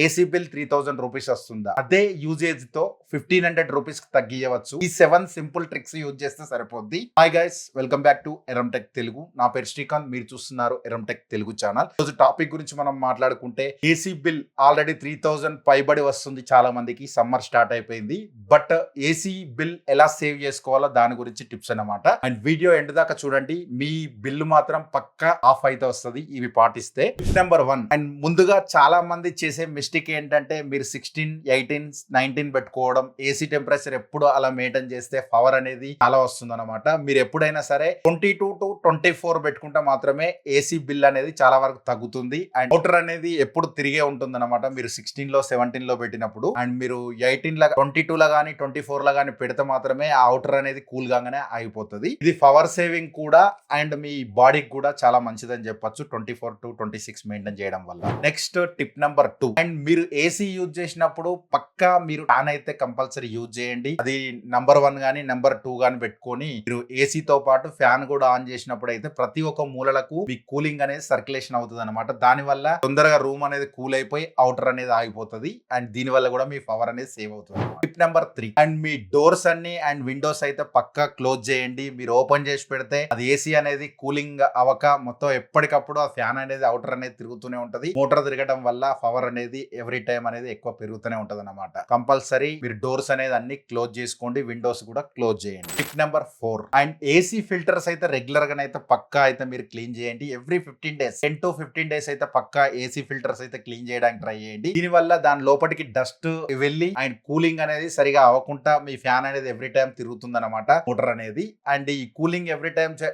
AC bill 3000 rupees వస్తుందా? అదే usage తో 1500 రూపీస్ తగ్గియవచ్చు. ఈ 7 సింపుల్ ట్రిక్స్ యూజ్ చేస్తే సరిపోద్ది. Hi guys, welcome back to ఎరంటెక్ తెలుగు. నా పేరు శ్రీకాంత్, మీరు చూస్తున్నారు ఎరంటెక్ తెలుగు ఛానల్. రోజు టాపిక్ గురించి మనం మాట్లాడుకుంటే, ఏసీ బిల్ ఆల్రెడీ 3000 పైబడి వస్తుంది చాలా మందికి. సమ్మర్ స్టార్ట్ అయిపోయింది. బట్ ఏసీ బిల్ ఎలా సేవ్ చేసుకోవాలో దాని గురించి టిప్స్ అన్నమాట. అండ్ వీడియో ఎండ్ దాకా చూడండి. మీ బిల్లు మాత్రం పక్కా ఆఫ్ అయితే వస్తుంది ఇవి పాటిస్తే. Tip number 1. అండ్ ముందుగా చాలా మంది చేసే మిస్టేక్ ఏంటంటే, మీరు 16, 18, 19 పెట్టుకోవడం. ఏసీ టెంపరేచర్ ఎప్పుడు అలా మెయింటైన్ చేస్తే పవర్ అనేది చాలా వస్తుంది అనమాట. మీరు ఎప్పుడైనా సరే 22 to 24 పెట్టుకుంటే మాత్రమే ఏసీ బిల్ అనేది చాలా వరకు తగ్గుతుంది. అండ్ మోటార్ అనేది ఎప్పుడు తిరిగే ఉంటుంది అనమాట. మీరు 16 లో 17 లో పెట్టినప్పుడు. అండ్ మీరు 18 లా 22 లా గానీ 24 లా గానీ పెడితే మాత్రమే ఆ అవుటర్ అనేది కూల్ గానే ఆగిపోతుంది. ఇది పవర్ సేవింగ్ కూడా అండ్ మీ బాడీకి కూడా చాలా మంచిదని చెప్పొచ్చు. 24 to 26 మెయింటైన్ చేయడం వల్ల. Next tip number 2. అండ్ మీరు ఏసీ యూజ్ చేసినప్పుడు పక్కా మీరు ఫ్యాన్ అయితే కంపల్సరీ యూజ్ చేయండి. అది నెంబర్ 1 గానీ నెంబర్ 2 గానీ పెట్టుకొని మీరు ఏసీతో పాటు ఫ్యాన్ కూడా ఆన్ చేసినప్పుడు అయితే ప్రతి ఒక్క మూలలకు మీ కూలింగ్ అనేది సర్క్యులేషన్ అవుతుంది అనమాట. దాని వల్ల తొందరగా రూమ్ అనేది కూల్ అయిపోయి అవుటర్ అనేది ఆగిపోతుంది. అండ్ దీని వల్ల కూడా మీ పవర్ అనేది సేవ్ అవుతుంది. Tip number 3. And me doors అన్ని అండ్ విండోస్ అయితే పక్కా క్లోజ్ చేయండి. మీరు ఓపెన్ చేసి పెడితే అది ఏసీ అనేది కూలింగ్ అవక మొత్తం ఎప్పటికప్పుడు ఆ ఫ్యాన్ అనేది అవుటర్ అనేది తిరుగుతూనే ఉంటది. మోటార్ తిరగడం వల్ల పవర్ అనేది ఎవ్రీ టైం అనేది ఎక్కువ పెరుగుతూనే ఉంటది అనమాట. కంపల్సరీ మీరు డోర్స్ అనేది అన్ని క్లోజ్ చేసుకోండి. విండోస్ కూడా క్లోజ్ చేయండి. Tip number 4. And AC filters అయితే రెగ్యులర్ గా అయితే పక్కా అయితే మీరు క్లీన్ చేయండి. ఎవ్రీ 15 డేస్ 10 to 15 డేస్ అయితే పక్కా ఏసీ ఫిల్టర్స్ అయితే క్లీన్ చేయడానికి ట్రై చేయండి. దీని వల్ల దాని లోపలికి డస్ట్ వెళ్ళి అండ్ కూలింగ్ అనేది సరిగా అవ్వకుండా మీ ఫ్యాన్ అనేది ఎవ్రీ టైం తిరుగుతుంది అనమాట, మోటార్ అనేది. అండ్ ఈ కూలింగ్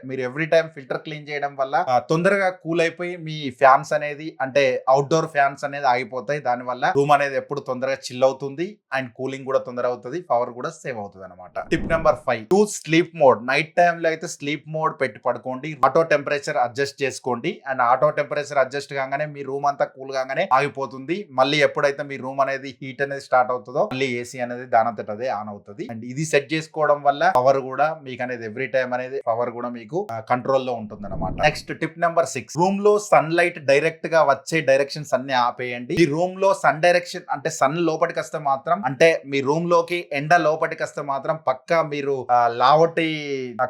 మీరు ఎవ్రీ టైం ఫిల్టర్ క్లీన్ చేయడం వల్ల తొందరగా కూల్ అయిపోయి మీ ఫ్యాన్స్ అనేది అంటే అవుట్డోర్ ఫ్యాన్స్ అనేది ఆగిపోతాయి. దాని వల్ల రూమ్ అనేది ఎప్పుడు తొందరగా చిల్ అవుతుంది అండ్ కూలింగ్ కూడా తొందరగా అవుతుంది. పవర్ కూడా సేవ్ అవుతుంది అనమాట. Tip number 5. Use sleep mode. Night time లో అయితే స్లీప్ మోడ్ పెట్టి పడుకోండి. ఆటో టెంపరేచర్ అడ్జస్ట్ చేసుకోండి. అండ్ ఆటో టెంపరేచర్ అడ్జస్ట్ కాగానే మీ రూమ్ అంతా కూల్ గానే ఆగిపోతుంది. మళ్ళీ ఎప్పుడైతే మీ రూమ్ అనేది హీట్ అనేది స్టార్ట్ అవుతుందో మళ్ళీ ఏసీ అనేది దానంతట అదే ఆన్ అవుతుంది. అండ్ ఇది సెట్ చేసుకోవడం వల్ల పవర్ కూడా మీకు అనేది ఎవ్రీ టైం అనేది పవర్ కూడా మీకు కంట్రోల్ లో ఉంటుంది అనమాట. Next tip number 6. రూమ్ లో సన్ లైట్ డైరెక్ట్ గా వచ్చే డైరెక్షన్స్ అన్ని ఆపేయండి. ఈ రూమ్ లో సన్ డైరెక్షన్ అంటే సన్ లోపలికి వస్తే మాత్రం అంటే మీ రూమ్ లోకి ఎండ లోపలికి వస్తే మాత్రం పక్కా మీరు లావటి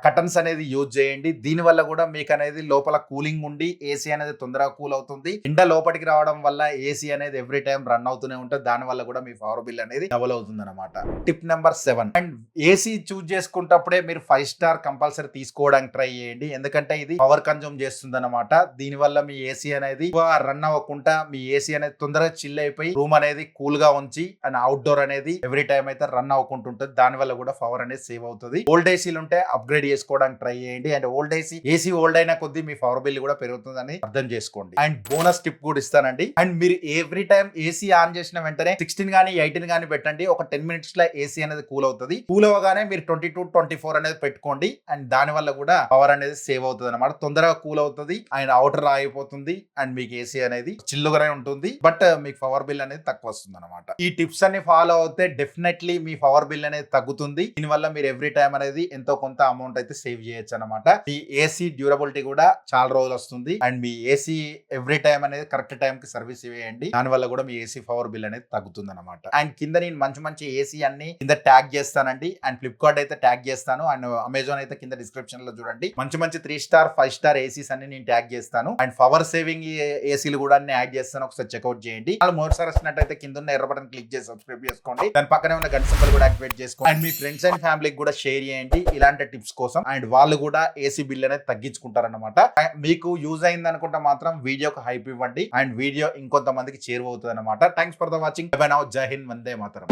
కటన్స్ అనేది యూజ్ చేయండి. దీని వల్ల కూడా మీకు అనేది లోపల కూలింగ్ ఉండి ఏసీ అనేది తొందరగా కూల్ అవుతుంది. ఎండ లోపలికి రావడం వల్ల ఏసీ అనేది ఎవ్రీ టైం రన్ అవుతూనే ఉంటుంది. దాని వల్ల కూడా మీ పవర్ బిల్ అనేది డబుల్ అవుతుంది అనమాట. Tip number 7. And AC choose చేసుకుంటప్పుడే మీరు 5 స్టార్ కంపల్సరీ తీసుకోవడానికి ట్రై చేయండి. ఎందుకంటే ఇది పవర్ కన్జ్యూమ్ చేస్తుంది అనమాట. దీని వల్ల మీ ఏసీ అనేది రన్ అవ్వకుండా మీ ఏసీ అనేది తొందరగా చిల్ అయిపోయి రూమ్ అనేది కూల్ గా ఉంచి అండ్ అవుట్డోర్ అనేది ఎవ్రీ టైం అయితే రన్ అవ్వకుంటుంటుంది. దాని వల్ల కూడా పవర్ అనేది సేవ్ అవుతుంది. ఓల్డ్ ఏసీలు ఉంటే అప్గ్రేడ్ చేసుకోవడానికి ట్రై చేయండి. అండ్ ఓల్డ్ ఏసీ ఓల్డ్ అయిన కొద్దీ మీ పవర్ బిల్ కూడా పెరుగుతుందని అర్థం చేసుకోండి. అండ్ బోనస్ టిప్ కూడా ఇస్తానండి. అండ్ మీరు ఎవ్రీ టైం ఏసీ ఆన్ చేసిన వెంటనే 16 గానీ 18 గానీ పెట్టండి. ఒక 10 minutes లో ఏసీ అనేది కూల్ అవుతుంది. కూల్ అవ్వగానే మీరు 22, 24 అనేది పెట్టుకోండి. అండ్ దాని వల్ల కూడా పవర్ అనేది సేవ్ అవుతుంది అనమాట. తొందరగా కూల్ అవుతుంది అండ్ అవుటర్ ఆగిపోతుంది అండ్ మీకు ఏసీ అనేది చిల్లుగానే ఉంటుంది. బట్ మీకు పవర్ బిల్ అనేది తక్కువ వస్తుంది అనమాట. ఈ టిప్స్ అన్ని ఫాలో అవుతే డెఫినెట్లీ మీ పవర్ బిల్ అనేది తగ్గుతుంది. దీనివల్ల మీరు ఎవ్రీ టైం అనేది ఎంతో కొంత అమౌంట్ అయితే సేవ్ చేయొచ్చు అనమాట. మీ ఏసీ డ్యూరబిలిటీ కూడా చాలా రోజులు వస్తుంది. And me AC every time అనేది కరెక్ట్ టైం కి సర్వీస్ ఇవ్వండి. దాని వల్ల కూడా మీ ఏసీ పవర్ బిల్ అనేది తగ్గుతుంది అనమాట. అండ్ కింద నేను మంచి ఏసీ అన్ని కింద ట్యాగ్ చేస్తానండి. అండ్ ఫ్లిప్కార్ట్ అయితే ట్యాగ్ చేస్తాను. అండ్ అమెజాన్ అయితే కింద డిస్క్రిప్షన్ లో చూడండి. మంచి 3 స్టార్ 5 స్టార్ ఏసీస్ అన్ని నేను ట్యాగ్ చేస్తాను. అండ్ పవర్ సేవింగ్ ఏసీలు కూడా యాడ్ చేస్తాను. ఒకసారి చెక్అౌట్ చేయండి. వాళ్ళు మరోసారి వచ్చినట్టయితే కింద ఉన్న ఎర్ర బటన్ క్లిక్ చేసి సబ్స్క్రైబ్ చేసుకోండి. దాని పక్కనే ఉన్న గంట సింబల్ కూడా యాక్టివేట్ చేసుకోండి. అండ్ మీ ఫ్రెండ్స్ అండ్ ఫ్యామిలీకి కూడా షేర్ చేయండి ఇలాంటి టిప్స్ కోసం. అండ్ వాళ్ళు కూడా ఏసీ బిల్ అనేది తగ్గించుకుంటారన్నమాట. మీకు యూజ్ అయింది అనుకుంటే మాత్రం వీడియోకి హైప్ ఇవ్వండి. అండ్ వీడియో ఇంకొంతమందికి చేరువవుతుంది అనమాట. Thanks for the watching. By now. జై Hind. Vande Mataram.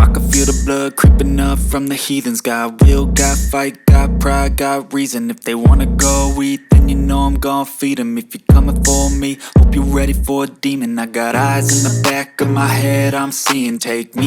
I can feel the blood creeping up from the heathens. Got will, got fight, got pride, got reason. If they wanna go eat, then you know I'm gon' feed them. If you're coming for me, hope you're ready for a demon. I got eyes in the back of my head, I'm seeing. Take me